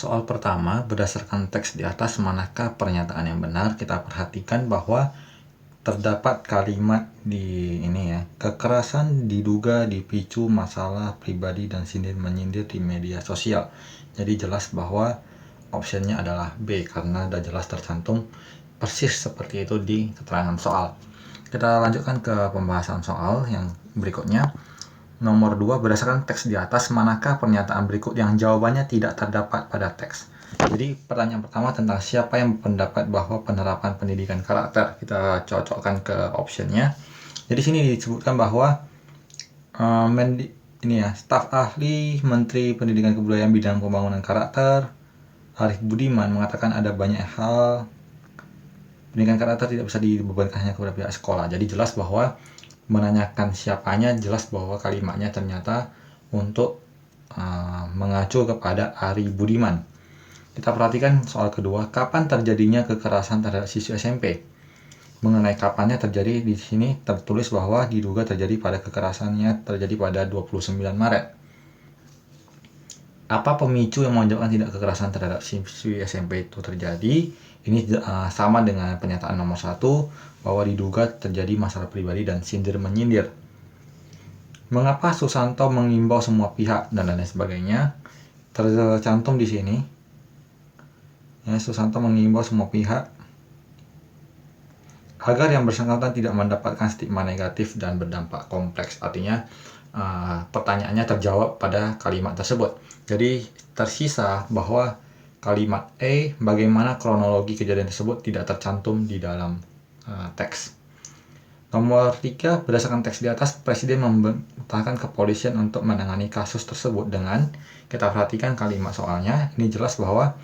Soal pertama, berdasarkan teks di atas, manakah pernyataan yang benar? Kita perhatikan bahwa terdapat kalimat di ini ya, kekerasan diduga dipicu masalah pribadi dan sindir-menyindir di media sosial. Jadi jelas bahwa optionnya adalah B, karena sudah jelas tercantum persis seperti itu di keterangan soal. Kita lanjutkan ke pembahasan soal yang berikutnya. Nomor 2, berdasarkan teks di atas, manakah pernyataan berikut yang jawabannya tidak terdapat pada teks? Jadi pertanyaan pertama tentang siapa yang berpendapat bahwa penerapan pendidikan karakter. Kita cocokkan ke optionnya. Jadi sini disebutkan bahwa staf ahli Menteri Pendidikan Kebudayaan bidang pembangunan karakter Arief Budiman mengatakan ada banyak hal pendidikan karakter tidak bisa dibebankan hanya kepada pihak sekolah. Jadi jelas bahwa menanyakan siapanya, jelas bahwa kalimatnya ternyata untuk mengacu kepada Arief Budiman. Kita perhatikan soal kedua, kapan terjadinya kekerasan terhadap siswa SMP? Mengenai kapannya terjadi, di sini tertulis bahwa diduga terjadi pada kekerasannya terjadi pada 29 Maret. Apa pemicu yang menyebabkan tindak kekerasan terhadap siswi SMP itu terjadi? Ini sama dengan pernyataan nomor 1, bahwa diduga terjadi masalah pribadi dan sindir-menyindir. Mengapa Susanto mengimbau semua pihak dan lain sebagainya? Tercantum di sini. Ya, Susanto mengimbau semua pihak agar yang bersangkutan tidak mendapatkan stigma negatif dan berdampak kompleks. Artinya pertanyaannya terjawab pada kalimat tersebut. Jadi tersisa bahwa kalimat E, bagaimana kronologi kejadian tersebut, tidak tercantum di dalam teks. Nomor 3, berdasarkan teks di atas, Presiden memerintahkan kepolisian untuk menangani kasus tersebut dengan, kita perhatikan kalimat soalnya, ini jelas bahwa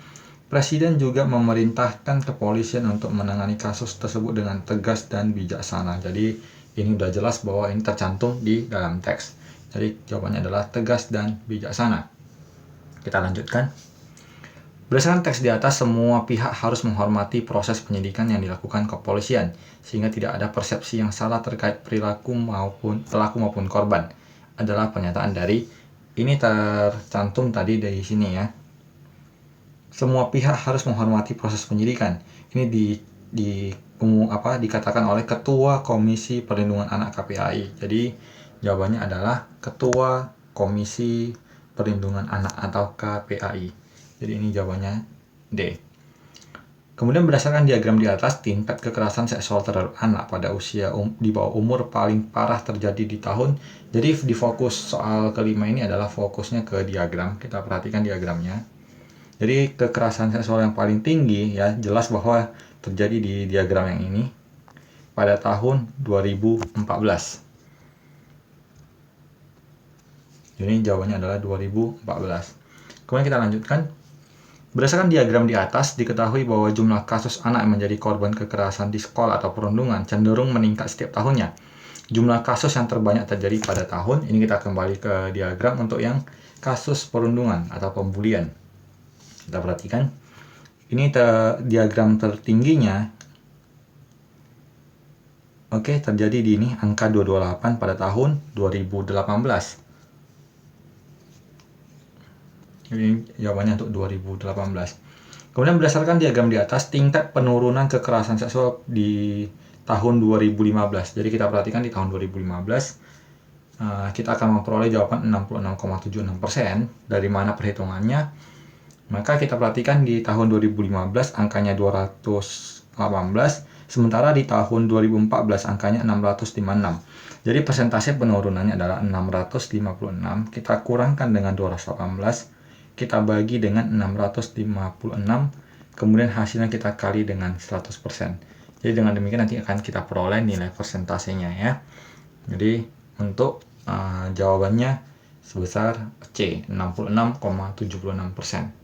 Presiden juga memerintahkan kepolisian untuk menangani kasus tersebut dengan tegas dan bijaksana. Jadi ini sudah jelas bahwa ini tercantum di dalam teks. Jadi jawabannya adalah tegas dan bijaksana. Kita lanjutkan. Berdasarkan teks di atas, semua pihak harus menghormati proses penyidikan yang dilakukan kepolisian, sehingga tidak ada persepsi yang salah terkait perilaku pelaku maupun korban. Adalah pernyataan dari, ini tercantum tadi dari sini ya. Semua pihak harus menghormati proses penyidikan. Ini dikatakan oleh Ketua Komisi Perlindungan Anak KPAI. Jadi jawabannya adalah Ketua Komisi Perlindungan Anak atau KPAI. Jadi ini jawabannya D. Kemudian berdasarkan diagram di atas, tingkat kekerasan seksual terhadap anak pada usia di bawah umur paling parah terjadi di tahun. Jadi di fokus soal kelima ini adalah fokusnya ke diagram. Kita perhatikan diagramnya. Jadi kekerasan seksual yang paling tinggi ya jelas bahwa terjadi di diagram yang ini pada tahun 2014. Jadi jawabannya adalah 2014. Kemudian kita lanjutkan. Berdasarkan diagram di atas, diketahui bahwa jumlah kasus anak yang menjadi korban kekerasan di sekolah atau perundungan cenderung meningkat setiap tahunnya. Jumlah kasus yang terbanyak terjadi pada tahun, ini kita kembali ke diagram untuk yang kasus perundungan atau pembulian. Kita perhatikan, ini diagram tertingginya, terjadi di ini, angka 228 pada tahun 2018. Ini jawabannya untuk 2018. Kemudian berdasarkan diagram di atas, tingkat penurunan kekerasan seksual di tahun 2015. Jadi kita perhatikan di tahun 2015, kita akan memperoleh jawaban 66,76%. Dari mana perhitungannya? Maka kita perhatikan di tahun 2015 angkanya 218, sementara di tahun 2014 angkanya 656. Jadi persentase penurunannya adalah 656. Kita kurangkan dengan 218. Kita bagi dengan 656, kemudian hasilnya kita kali dengan 100%. Jadi dengan demikian nanti akan kita peroleh nilai persentasenya ya. Jadi untuk jawabannya sebesar C, 66,76%.